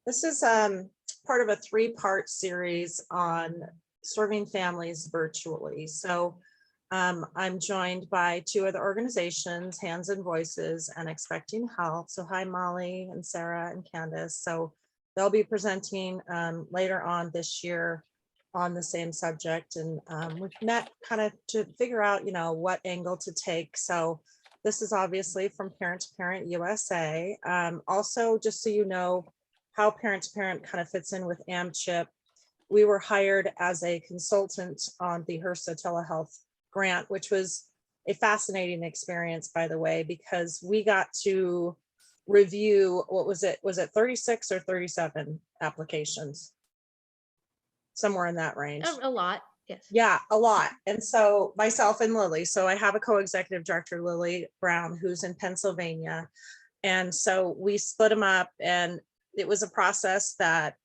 This is part of a 3-part series on serving families virtually. So I'm joined by 2 other organizations, Hands and Voices and Expecting Health. So hi, Molly and Sarah and Candace. So they'll be presenting later on this year on the same subject. And we've met kind of to figure out, what angle to take. So this is obviously from Parent to Parent USA. Also, just so you know, how Parent to Parent kind of fits in with AmChip. We were hired as a consultant on the HRSA telehealth grant, which was a fascinating experience, by the way, because we got to review, what was it 36 or 37 applications? Somewhere in that range. A lot, yes. Yeah, a lot. And so myself and Lily, so I have a co-executive director, Lily Brown, who's in Pennsylvania. And so we split them up, and it was a process that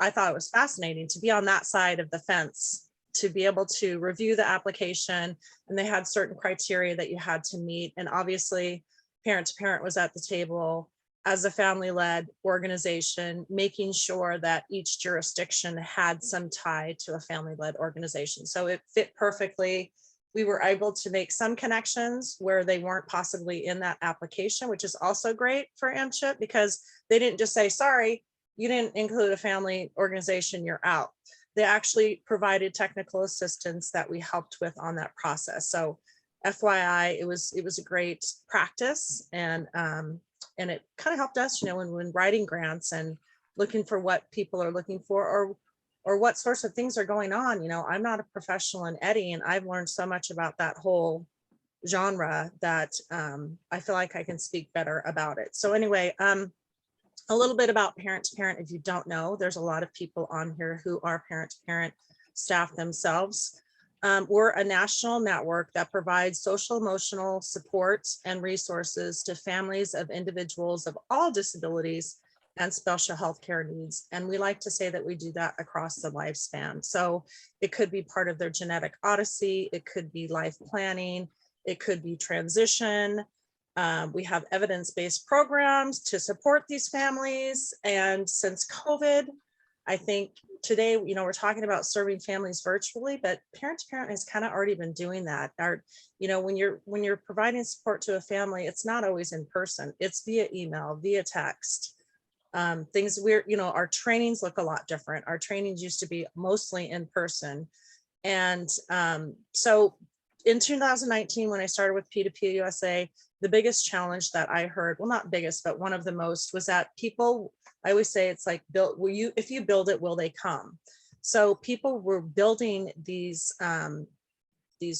I thought it was fascinating to be on that side of the fence, to be able to review the application. And they had certain criteria that you had to meet. And obviously Parent to Parent was at the table as a family-led organization, making sure that each jurisdiction had some tie to a family-led organization. So it fit perfectly. We were able to make some connections where they weren't possibly in that application, which is also great for AmChip, because they didn't just say, sorry, you didn't include a family organization, you're out. They actually provided technical assistance that we helped with on that process. So FYI, it was a great practice, and it kind of helped us, when writing grants and looking for what people are looking for, or what sorts of things are going on. I'm not a professional in EDI, and I've learned so much about that whole genre that I feel like I can speak better about it. So anyway, a little bit about Parent to Parent. If you don't know, there's a lot of people on here who are Parent to Parent staff themselves. We're a national network that provides social emotional support and resources to families of individuals of all disabilities and special health care needs. And we like to say that we do that across the lifespan. So it could be part of their genetic odyssey, it could be life planning, it could be transition. We have evidence-based programs to support these families. And since COVID, I think today, we're talking about serving families virtually, but Parent to Parent has kind of already been doing that. When you're providing support to a family, it's not always in person, it's via email, via text. Our trainings look a lot different. Our trainings used to be mostly in person. And so in 2019, when I started with P2P USA, the biggest challenge that I heard, well, not biggest, but one of the most, was that people, I always say it's like, if you build it, will they come? So people were building these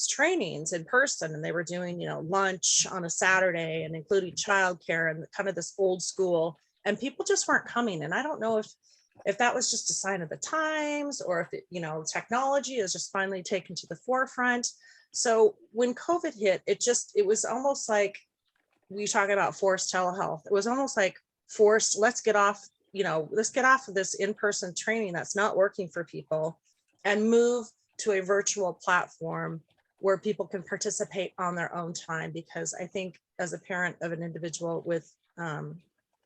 trainings in person, and they were doing, lunch on a Saturday and including childcare and kind of this old school, and people just weren't coming. And I don't know if that was just a sign of the times, or if technology is just finally taken to the forefront. So when COVID hit, it was almost like, we talk about forced telehealth. It was almost like forced, let's get off of this in-person training that's not working for people and move to a virtual platform where people can participate on their own time. Because I think as a parent of an individual with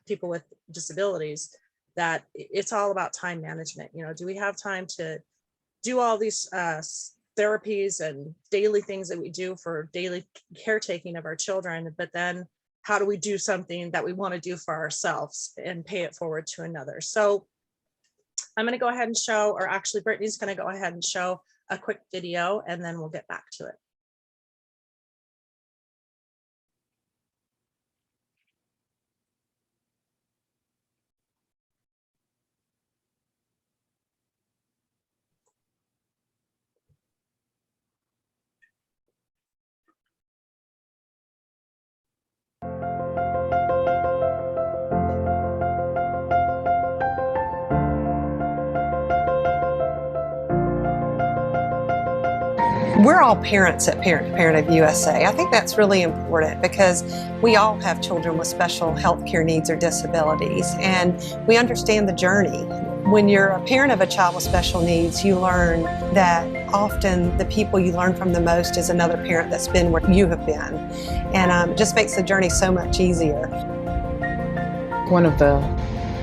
people with disabilities, that it's all about time management. Do we have time to do all these therapies and daily things that we do for daily caretaking of our children, but then how do we do something that we want to do for ourselves and pay it forward to another? So I'm going to go ahead and show, or actually Brittany's going to go ahead and show a quick video, and then we'll get back to it. We're all parents at Parent to Parent of USA. I think that's really important because we all have children with special health care needs or disabilities, and we understand the journey. When you're a parent of a child with special needs, you learn that often the people you learn from the most is another parent that's been where you have been. And it just makes the journey so much easier. One of the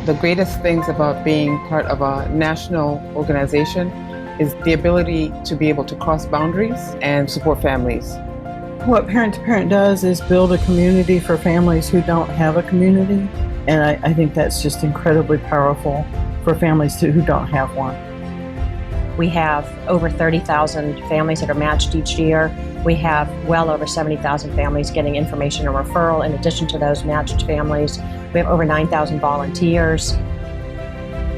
The greatest things about being part of a national organization is the ability to be able to cross boundaries and support families. What Parent to Parent does is build a community for families who don't have a community. And I think that's just incredibly powerful for families who don't have one. We have over 30,000 families that are matched each year. We have well over 70,000 families getting information and referral in addition to those matched families. We have over 9,000 volunteers.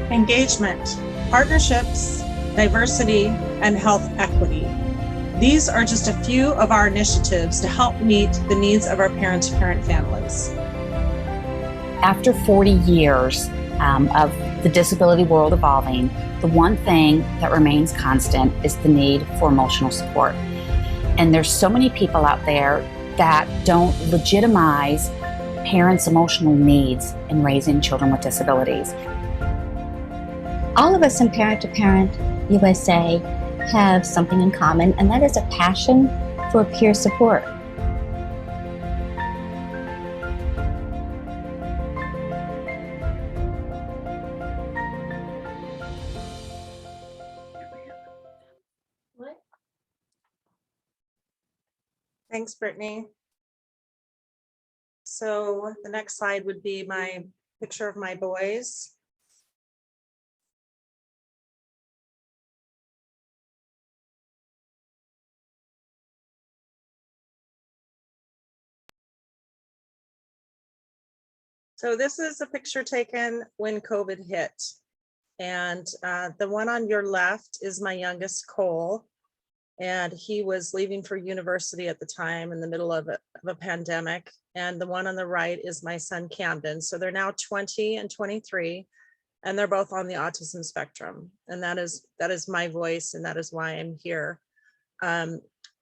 Engagement, partnerships, diversity, and health equity. These are just a few of our initiatives to help meet the needs of our parent-to-parent families. After 40 years of the disability world evolving, the one thing that remains constant is the need for emotional support. And there's so many people out there that don't legitimize parents' emotional needs in raising children with disabilities. All of us in Parent to Parent USA have something in common, and that is a passion for peer support. Thanks, Brittany. So the next slide would be my picture of my boys. So this is a picture taken when COVID hit. And the one on your left is my youngest, Cole. And he was leaving for university at the time in the middle of a pandemic. And the one on the right is my son, Camden. So they're now 20 and 23, and they're both on the autism spectrum. And that is my voice, and that is why I'm here.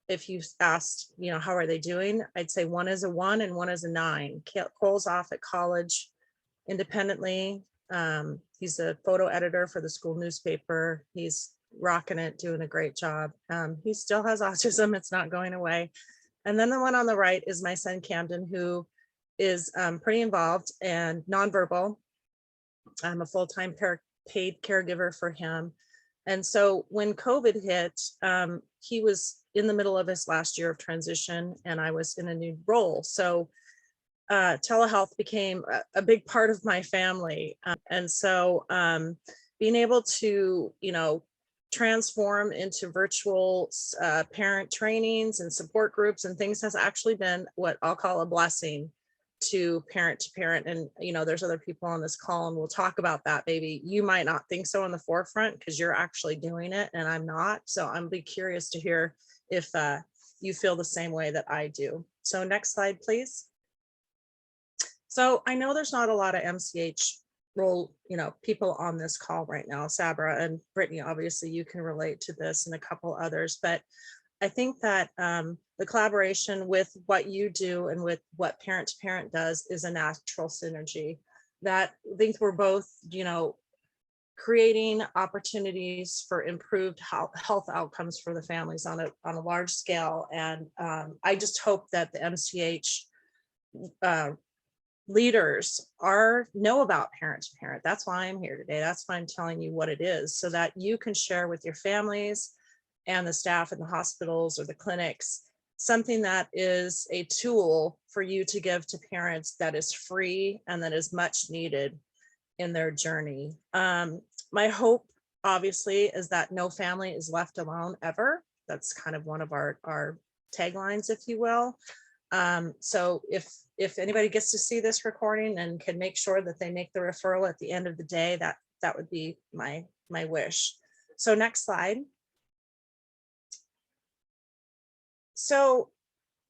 If you asked, how are they doing? I'd say one is a 1 and one is a 9. Cole's off at college independently. He's a photo editor for the school newspaper. He's rocking it, doing a great job. He still has autism, it's not going away. And then the one on the right is my son Camden, who is pretty involved and nonverbal. I'm a full-time paid caregiver for him. And so when COVID hit, he was in the middle of his last year of transition, and I was in a new role. So telehealth became a big part of my family. And so being able to, transform into virtual parent trainings and support groups and things has actually been what I'll call a blessing to parent. And, there's other people on this call and we'll talk about that. Maybe you might not think so on the forefront because you're actually doing it and I'm not. So I'm be curious to hear if you feel the same way that I do. So next slide, please. So I know there's not a lot of MCH role, people on this call right now. Sabra and Brittany, obviously you can relate to this and a couple others, but I think that the collaboration with what you do and with what Parent to Parent does is a natural synergy that I think we're both, creating opportunities for improved health outcomes for the families on a large scale. And I just hope that the MCH leaders know about Parent to Parent. That's why I'm here today. That's why I'm telling you what it is, so that you can share with your families and the staff in the hospitals or the clinics something that is a tool for you to give to parents that is free and that is much needed in their journey. My hope, obviously, is that no family is left alone ever. That's kind of one of our taglines, if you will. So if anybody gets to see this recording and can make sure that they make the referral at the end of the day, that would be my wish. So next slide. So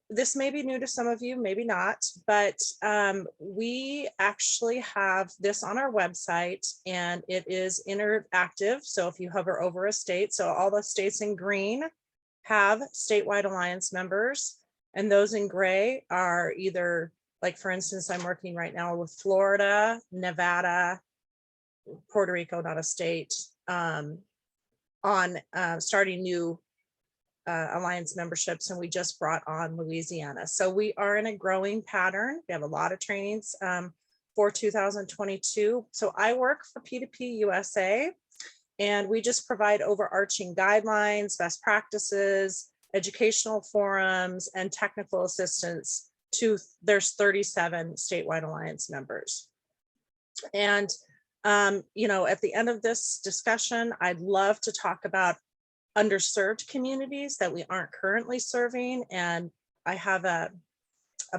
this may be new to some of you, maybe not, but we actually have this on our website and it is interactive. So if you hover over a state, so all the states in green have Statewide Alliance members, and those in gray are either, like for instance, I'm working right now with Florida, Nevada, Puerto Rico, not a state, on starting new Alliance memberships, and we just brought on Louisiana. So we are in a growing pattern. We have a lot of trainings for 2022. So I work for P2P USA, and we just provide overarching guidelines, best practices, educational forums, and technical assistance to, there's 37 statewide alliance members. And, you know, at the end of this discussion, I'd love to talk about underserved communities that we aren't currently serving. And I have a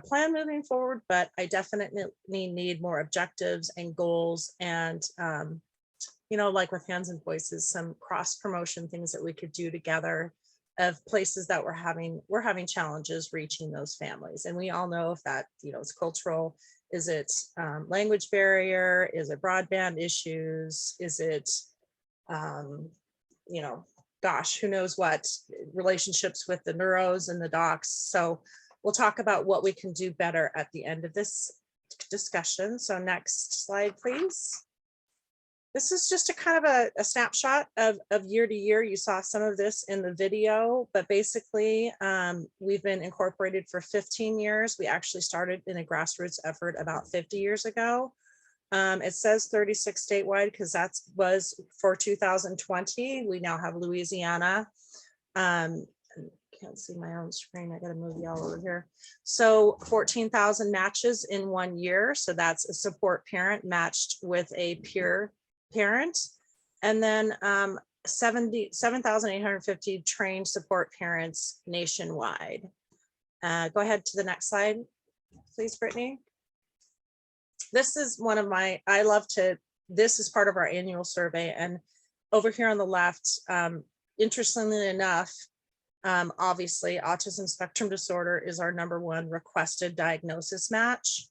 plan moving forward, but I definitely need more objectives and goals and, you know, like with Hands and Voices, some cross promotion things that we could do together of places that we're having challenges reaching those families. And we all know if that, you know, it's cultural, is it language barrier, is it broadband issues, is it, you know, gosh, who knows what, relationships with the neuros and the docs. So we'll talk about what we can do better at the end of this discussion. So next slide, please. This is just a kind of a snapshot of year to year. You saw some of this in the video, but basically we've been incorporated for 15 years. We actually started in a grassroots effort about 50 years ago. It says 36 statewide because that was for 2020. We now have Louisiana. Can't see my own screen. I got to move y'all over here. So 14,000 matches in 1 year. So that's a support parent matched with a peer parent. And then 7,850 trained support parents nationwide. Go ahead to the next slide, please, Brittany. This is one of my, this is part of our annual survey. And over here on the left, interestingly enough, obviously autism spectrum disorder is our #1 requested diagnosis match.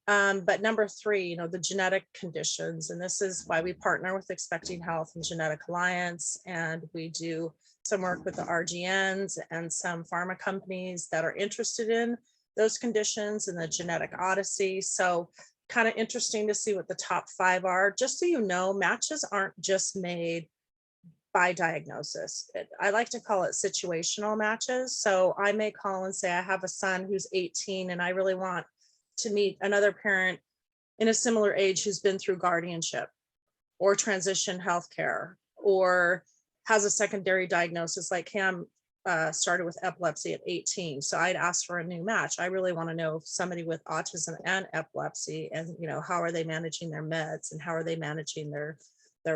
But number 3, you know, the genetic conditions, and this is why we partner with Expecting Health and Genetic Alliance, and we do some work with the RGNs and some pharma companies that are interested in those conditions and the genetic odyssey. So kind of interesting to see what the top 5 are. Just so you know, matches aren't just made by diagnosis. I like to call it situational matches. So I may call and say, I have a son who's 18 and I really want to meet another parent in a similar age who's been through guardianship or transition healthcare or has a secondary diagnosis like him, started with epilepsy at 18. So I'd ask for a new match. I really want to know if somebody with autism and epilepsy, and you know, how are they managing their meds and how are they managing their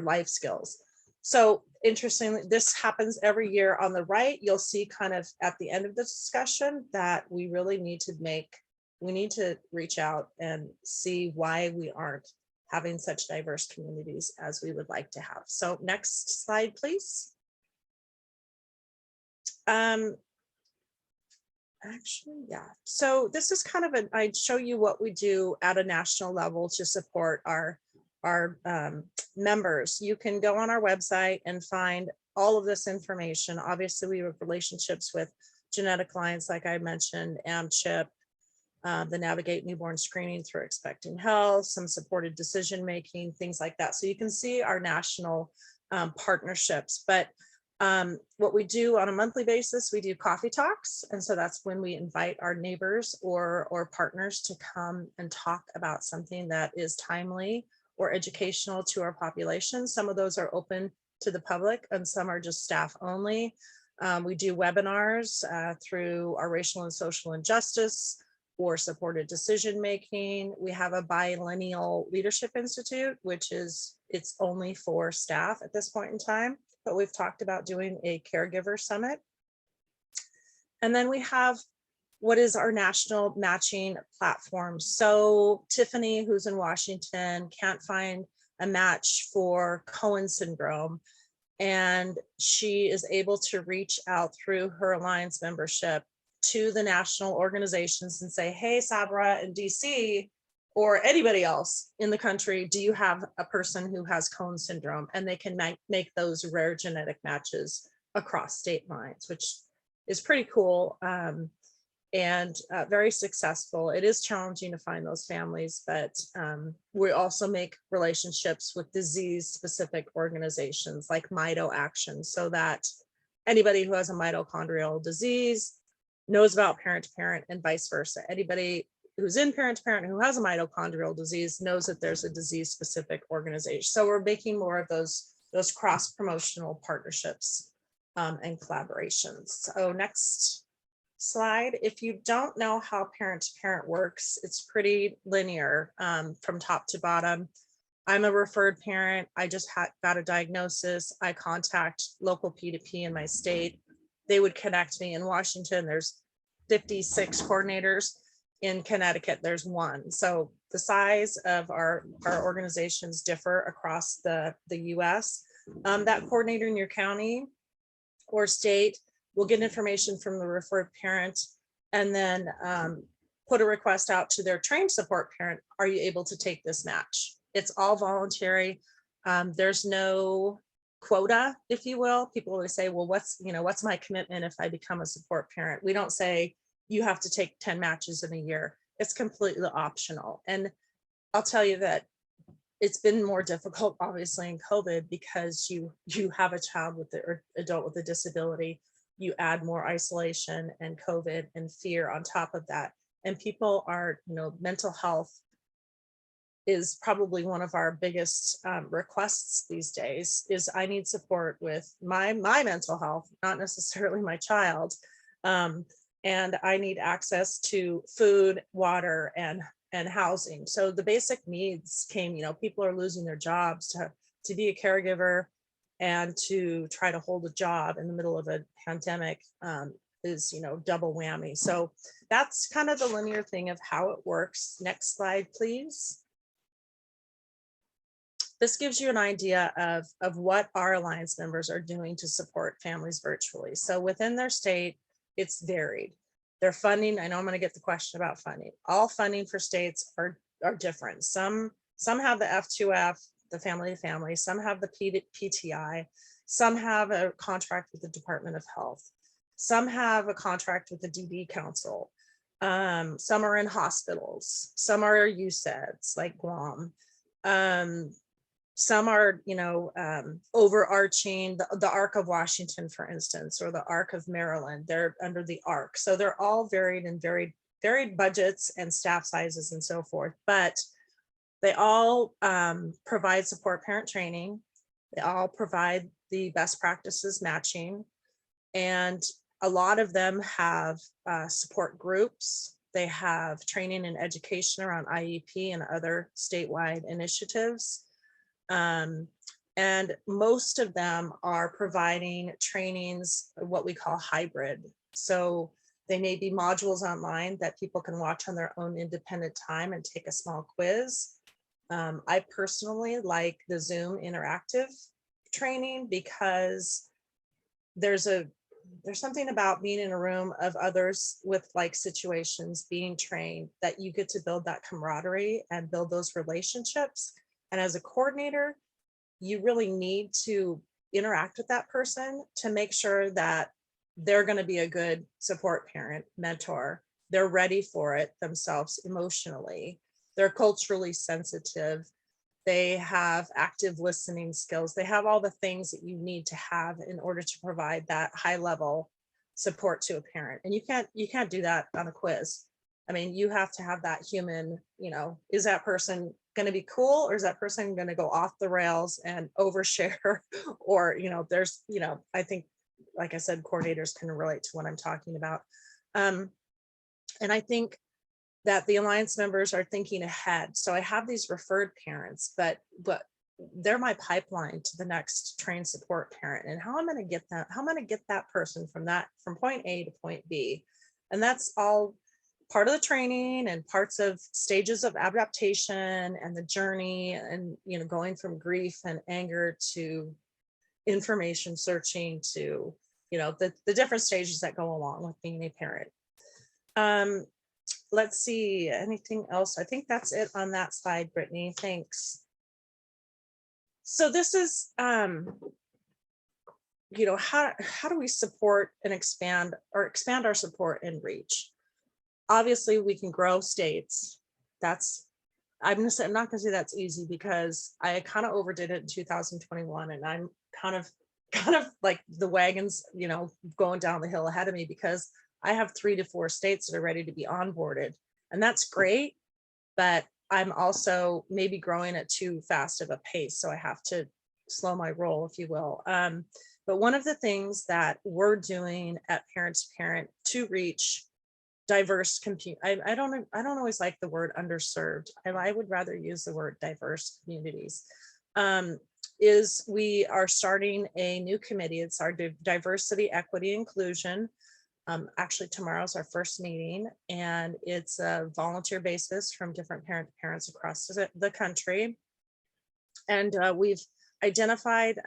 life skills. So interestingly, this happens every year. On the right, you'll see kind of at the end of the discussion that we really need to reach out and see why we aren't having such diverse communities as we would like to have. So next slide, please. Actually, yeah. So this is kind of I'd show you what we do at a national level to support our members. You can go on our website and find all of this information. Obviously, we have relationships with Genetic Alliance, like I mentioned, AmChip, the Navigate Newborn Screening through Expecting Health, some supported decision-making, things like that. So you can see our national partnerships. But what we do on a monthly basis, we do coffee talks. And so that's when we invite our neighbors or partners to come and talk about something that is timely or educational to our population. Some of those are open to the public and some are just staff only. We do webinars through our Racial and Social Injustice or supported decision-making. We have a biennial leadership institute, which is, it's only for staff at this point in time, but we've talked about doing a caregiver summit. And then we have what is our national matching platform. So Tiffany, who's in Washington, can't find a match for Cohen syndrome. And she is able to reach out through her Alliance membership to the national organizations and say, hey, Sabra in DC, or anybody else in the country, do you have a person who has Cohen syndrome? And they can make those rare genetic matches across state lines, which is pretty cool and very successful. It is challenging to find those families, but we also make relationships with disease-specific organizations like Mito Action, so that anybody who has a mitochondrial disease knows about parent to parent and vice versa. Anybody who's in parent to parent who has a mitochondrial disease knows that there's a disease specific organization. So we're making more of those cross promotional partnerships and collaborations. So next slide. If you don't know how parent to parent works, it's pretty linear from top to bottom. I'm a referred parent. I just got a diagnosis. I contact local P2P in my state. They would connect me. In Washington, there's 56 coordinators. In Connecticut, there's 1. So the size of our organizations differ across the US. That coordinator in your county or state will get information from the referred parent and then put a request out to their trained support parent. Are you able to take this match? It's all voluntary. There's no quota, if you will. People always say, well, what's my commitment if I become a support parent? We don't say you have to take 10 matches in a year. It's completely optional. And I'll tell you that it's been more difficult, obviously, in COVID because you have a child with or adult with a disability. You add more isolation and COVID and fear on top of that. And people are, mental health is probably one of our biggest requests these days. Is I need support with my mental health, not necessarily my child. And I need access to food, water, and housing. So the basic needs came, people are losing their jobs to be a caregiver and to try to hold a job in the middle of a pandemic is, double whammy. So that's kind of the linear thing of how it works. Next slide, please. This gives you an idea of what our Alliance members are doing to support families virtually. So within their state, it's varied. Their funding, I know I'm going to get the question about funding. All funding for states are different. Some have the F2F, the family to family. Some have the PTI. Some have a contract with the Department of Health. Some have a contract with the DD Council. Some are in hospitals. Some are USEDs like Guam. Some are, overarching the Arc of Washington, for instance, or the Arc of Maryland. They're under the Arc. So they're all varied and varied budgets and staff sizes and so forth. But they all provide support parent training. They all provide the best practices matching. And a lot of them have support groups. They have training and education around IEP and other statewide initiatives. And most of them are providing trainings, what we call hybrid. So they may be modules online that people can watch on their own independent time and take a small quiz. I personally like the Zoom interactive training because there's something about being in a room of others with like situations being trained that you get to build that camaraderie and build those relationships. And as a coordinator, you really need to interact with that person to make sure that they're going to be a good support parent, mentor. They're ready for it themselves emotionally. They're culturally sensitive. They have active listening skills. They have all the things that you need to have in order to provide that high level support to a parent. And you can't do that on a quiz. I mean, you have to have that human, is that person going to be cool, or is that person going to go off the rails and overshare? Or, there's, I think, like I said, coordinators can relate to what I'm talking about. And I think that the Alliance members are thinking ahead. So I have these referred parents, but they're my pipeline to the next trained support parent. And how I'm going to get that person from point A to point B. And that's all part of the training and parts of stages of adaptation and the journey and, going from grief and anger to information searching to, the different stages that go along with being a parent. Let's see, anything else? I think that's it on that slide, Brittany. Thanks. So this is, how do we support and expand our support and reach? Obviously, we can grow states. I'm not gonna say that's easy because I kind of overdid it in 2021, and I'm kind of like the wagons, going down the hill ahead of me because I have 3 to 4 states that are ready to be onboarded. And that's great, but I'm also maybe growing at too fast of a pace. So I have to slow my roll, if you will. But one of the things that we're doing at Parent to Parent to reach diverse I don't always like the word underserved. I would rather use the word diverse communities. Is we are starting a new committee. It's our diversity, equity, inclusion. Actually, tomorrow's our first meeting, and it's a volunteer basis from different parents across the country. And we've identified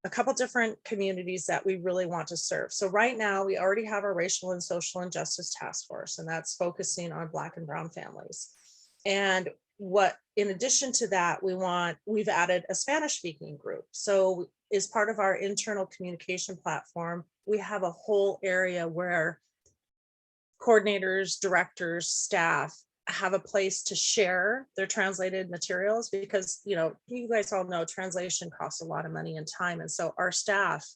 a couple different communities that we really want to serve. So right now, we already have our Racial and Social Injustice Task Force, and that's focusing on Black and Brown families. And in addition to that, we've added a Spanish speaking group. So as part of our internal communication platform, we have a whole area where coordinators, directors, staff have a place to share their translated materials, because, you guys all know translation costs a lot of money and time. And so our staff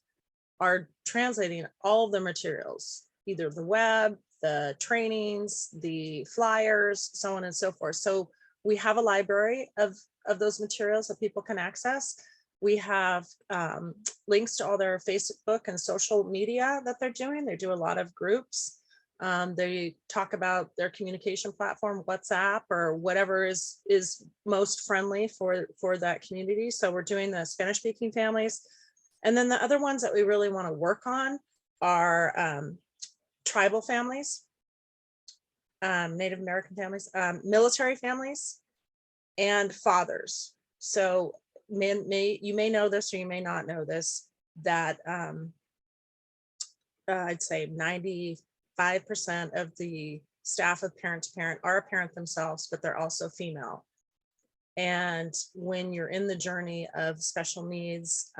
are translating all of the materials, either the web, the trainings, the flyers, so on and so forth. So we have a library of those materials that people can access. We have links to all their Facebook and social media that they're doing. They do a lot of groups. They talk about their communication platform, WhatsApp, or whatever is most friendly for that community. So we're doing the Spanish speaking families. And then the other ones that we really want to work on are tribal families, Native American families, military families, and fathers. So you may know this or you may not know this, that I'd say 95% of the staff of Parent to Parent are a parent themselves, but they're also female. And when you're in the journey of special needs,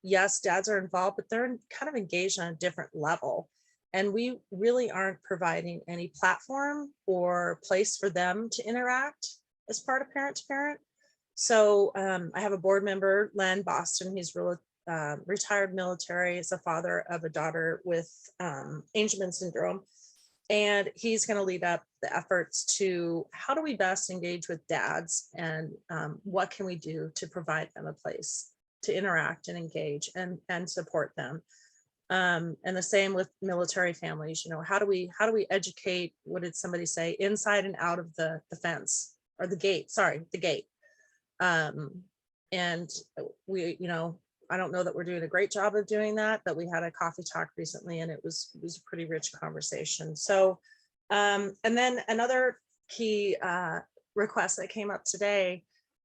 yes, dads are involved, but they're kind of engaged on a different level. And we really aren't providing any platform or place for them to interact as part of Parent to Parent. So I have a board member, Len Boston. He's really retired military. He's a father of a daughter with Angelman syndrome. And he's going to lead up the efforts to how do we best engage with dads, and what can we do to provide them a place to interact and engage and support them. And the same with military families. How do we educate, what did somebody say, inside and out of the fence, or the gate, the gate. And we, I don't know that we're doing a great job of doing that, but we had a coffee talk recently, and it was a pretty rich conversation. So, and then another key request that came up today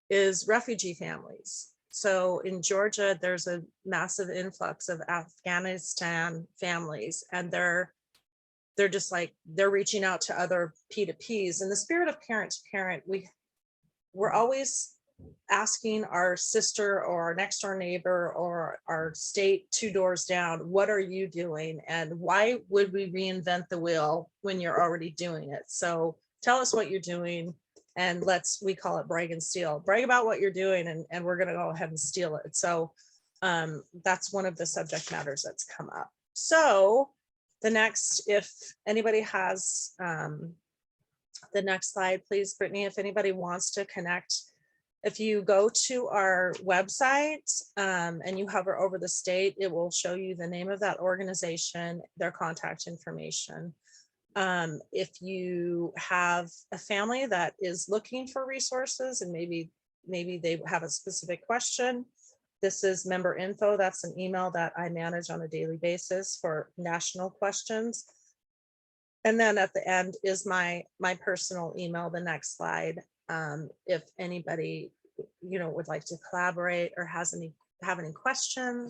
is refugee families. So in Georgia, there's a massive influx of Afghanistan families, and they're just like, they're reaching out to other P2Ps. In the spirit of Parent to Parent, we're always asking our sister or our next door neighbor or our state 2 doors down, what are you doing? And why would we reinvent the wheel when you're already doing it? So tell us what you're doing, and we call it brag and steal. Brag about what you're doing, and we're going to go ahead and steal it. So that's one of the subject matters that's come up. So the next, if anybody has the next slide, please, Brittany, if anybody wants to connect. If you go to our website and you hover over the state, it will show you the name of that organization, their contact information. If you have a family that is looking for resources, and maybe they have a specific question, this is member info. That's an email that I manage on a daily basis for national questions. And then at the end is my personal email, the next slide. If anybody, would like to collaborate or have any questions.